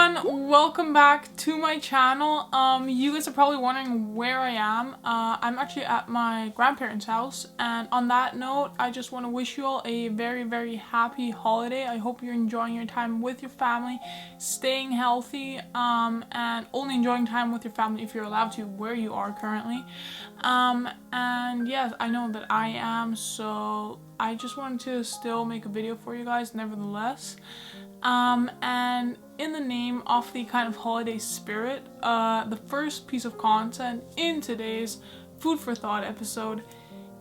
everyone, welcome back to my channel. You guys are probably wondering where I am. I'm actually at my grandparents' house, and on that note, I just want to wish you all a very happy holiday. I hope you're enjoying your time with your family, staying healthy, and only enjoying time with your family if you're allowed to where you are currently. And yes, I know that I am, so I just wanted to still make a video for you guys nevertheless. And in the name of the kind of holiday spirit, the first piece of content in today's Food for Thought episode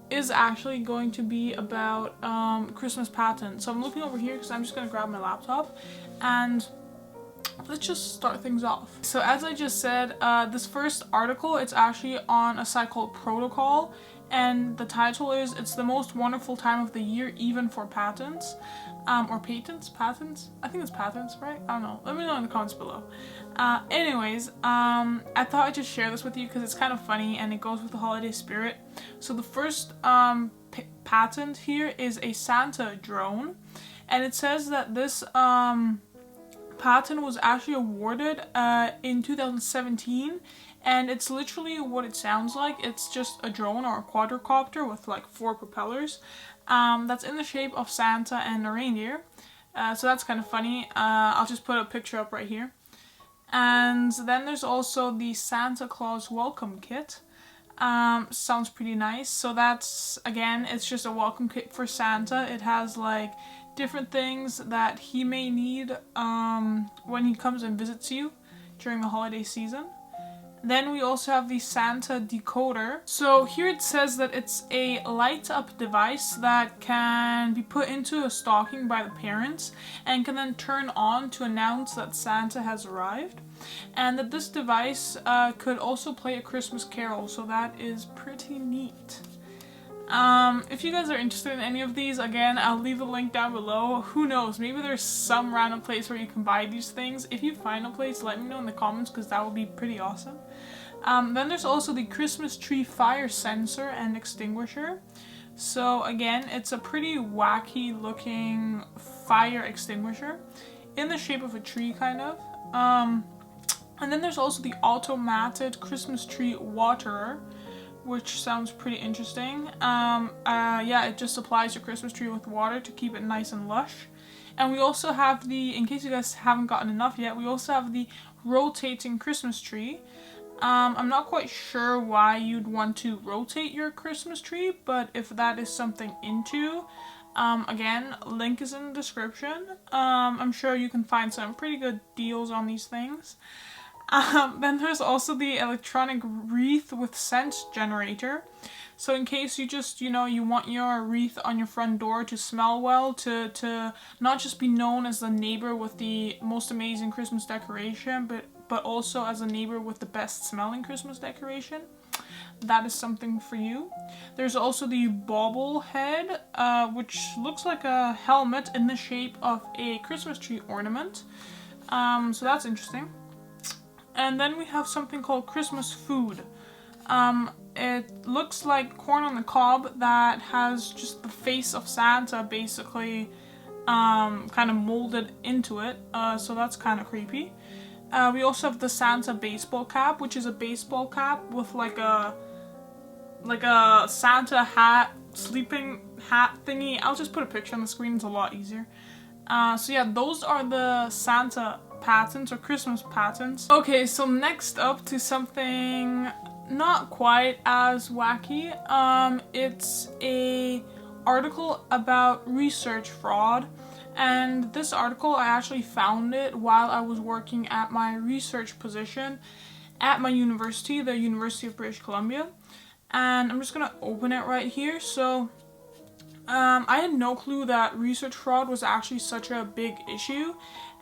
is actually going to be about Christmas patterns. So I'm looking over here because I'm just going to grab my laptop and let's just start things off. So as I just said, this first article, it's actually on a site called Protocol, and the title is "It's the most wonderful time of the year, even for patents." Or patents? I think it's patents, right? I don't know. Let me know in the comments below. Anyways, I thought I'd just share this with you because it's kind of funny and it goes with the holiday spirit. So the first patent here is a Santa drone, and it says that this patent was actually awarded in 2017, and it's literally what it sounds like. It's just a drone or a quadricopter with like 4 propellers that's in the shape of Santa and a reindeer. So that's kind of funny. I'll just put a picture up right here. And then there's also the Santa Claus welcome kit. Sounds pretty nice. So that's, again, it's just a welcome kit for Santa. It has like different things that he may need when he comes and visits you during the holiday season. Then we also have the Santa decoder. So here it says that it's a light-up device that can be put into a stocking by the parents and can then turn on to announce that Santa has arrived. And that this device could also play a Christmas carol, so that is pretty neat. If you guys are interested in any of these, again, I'll leave the link down below. Who knows, maybe there's some random place where you can buy these things. If you find a place, let me know in the comments because that would be pretty awesome. Then there's also the Christmas tree fire sensor and extinguisher. So again, it's a pretty wacky looking fire extinguisher in the shape of a tree kind of. And then there's also the automated Christmas tree waterer, which sounds pretty interesting. Yeah, it just supplies your Christmas tree with water to keep it nice and lush. And we also have the, in case you guys haven't gotten enough yet, we also have the rotating Christmas tree. I'm not quite sure why you'd want to rotate your Christmas tree, but if that is something into, again, link is in the description. I'm sure you can find some pretty good deals on these things. Then there's also the electronic wreath with scent generator. So in case you just, you want your wreath on your front door to smell well, to not just be known as the neighbor with the most amazing Christmas decoration, but also as a neighbor with the best smelling Christmas decoration. That is something for you. There's also the bobblehead, which looks like a helmet in the shape of a Christmas tree ornament. So that's interesting. And then we have something called Christmas food. It looks like corn on the cob that has just the face of Santa basically kind of molded into it. So that's kind of creepy. We also have the Santa baseball cap, which is a baseball cap with like a Santa hat, sleeping hat thingy. I'll just put a picture on the screen, it's a lot easier. So yeah, those are the Santa patents or Christmas patents. Okay, so next up to something not quite as wacky. It's a article about research fraud, and this article, I actually found it while I was working at my research position at my university, the University of British Columbia, and I'm just gonna open it right here. So I had no clue that research fraud was actually such a big issue.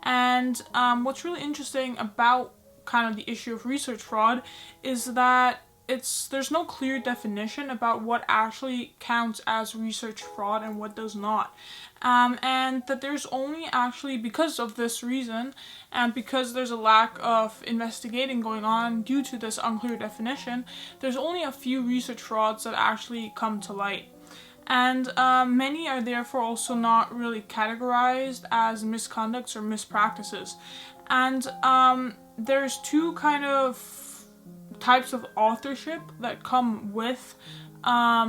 And what's really interesting about kind of the issue of research fraud is that there's no clear definition about what actually counts as research fraud and what does not. And that there's only actually, because of this reason, and because there's a lack of investigating going on due to this unclear definition, there's only a few research frauds that actually come to light. And many are therefore also not really categorized as misconducts or mispractices. And there's two kind of types of authorship that come with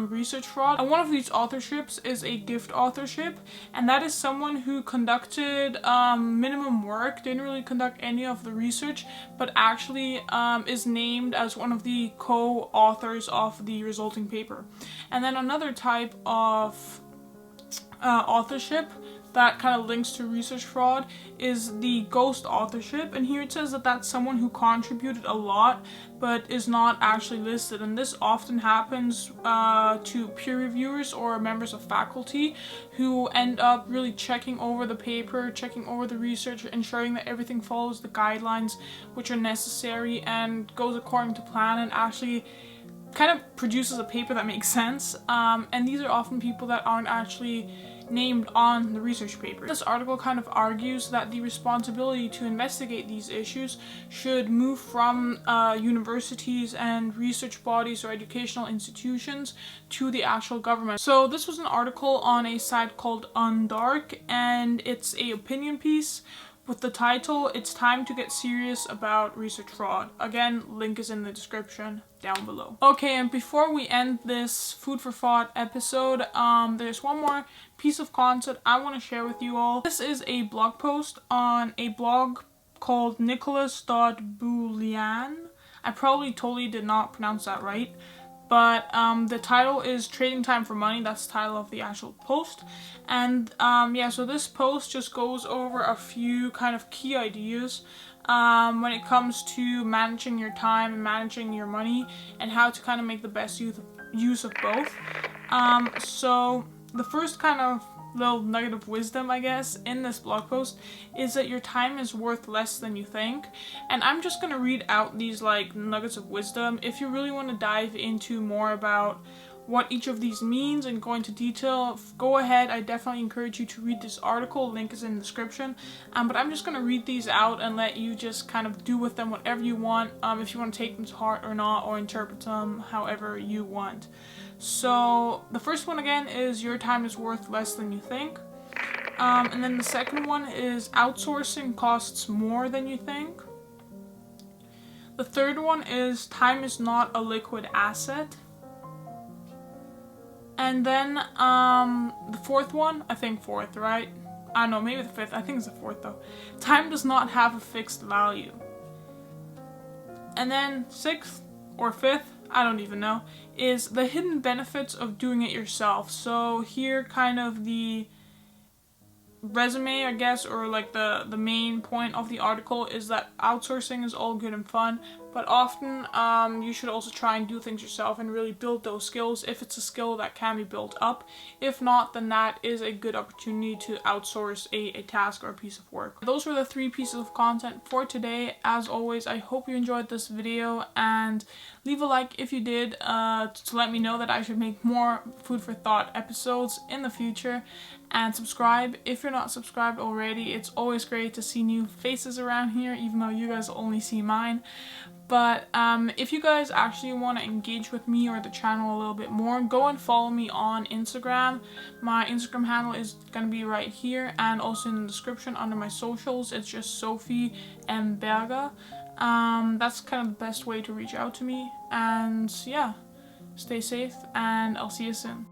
research fraud. And one of these authorships is a gift authorship, and that is someone who conducted minimum work, didn't really conduct any of the research, but actually is named as one of the co-authors of the resulting paper. And then another type of authorship that kind of links to research fraud is the ghost authorship, and here it says that that's someone who contributed a lot but is not actually listed, and this often happens to peer reviewers or members of faculty who end up really checking over the paper, checking over the research, ensuring that everything follows the guidelines which are necessary and goes according to plan and actually kind of produces a paper that makes sense. And these are often people that aren't actually named on the research paper. This article kind of argues that the responsibility to investigate these issues should move from universities and research bodies or educational institutions to the actual government. So this was an article on a site called Undark, and it's a opinion piece with the title, "It's Time to Get Serious About Research Fraud." Again, link is in the description down below. Okay, and before we end this Food for Thought episode, there's one more piece of content I want to share with you all. This is a blog post on a blog called Nicholas.Boolean. I probably totally did not pronounce that right, but the title is Trading Time for Money. That's the title of the actual post. And yeah, so this post just goes over a few kind of key ideas when it comes to managing your time and managing your money and how to kind of make the best use of both. So the first kind of little nugget of wisdom, I guess, in this blog post is that your time is worth less than you think. And I'm just gonna read out these like nuggets of wisdom. If you really want to dive into more about what each of these means and go into detail, go ahead. I definitely encourage you to read this article. Link is in the description. But I'm just gonna read these out and let you just kind of do with them whatever you want, if you want to take them to heart or not, or interpret them however you want. So the first one again is your time is worth less than you think. And then the second one is outsourcing costs more than you think. The third one is time is not a liquid asset. And then the fourth one, I think fourth, right? I don't know, maybe the fifth. I think it's the fourth though. Time does not have a fixed value. And then sixth or fifth, I don't even know, is the hidden benefits of doing it yourself. So here kind of the resume, I guess, or like the main point of the article is that outsourcing is all good and fun, but often you should also try and do things yourself and really build those skills if it's a skill that can be built up. If not, then that is a good opportunity to outsource a task or a piece of work. Those were the 3 pieces of content for today. As always, I hope you enjoyed this video, and leave a like if you did to let me know that I should make more Food for Thought episodes in the future, and subscribe if you're not subscribed already. It's always great to see new faces around here, even though you guys only see mine. But if you guys actually want to engage with me or the channel a little bit more, go and follow me on Instagram. My Instagram handle is going to be right here and also in the description under my socials. It's just Sophie Berger. That's kind of the best way to reach out to me. And yeah, stay safe and I'll see you soon.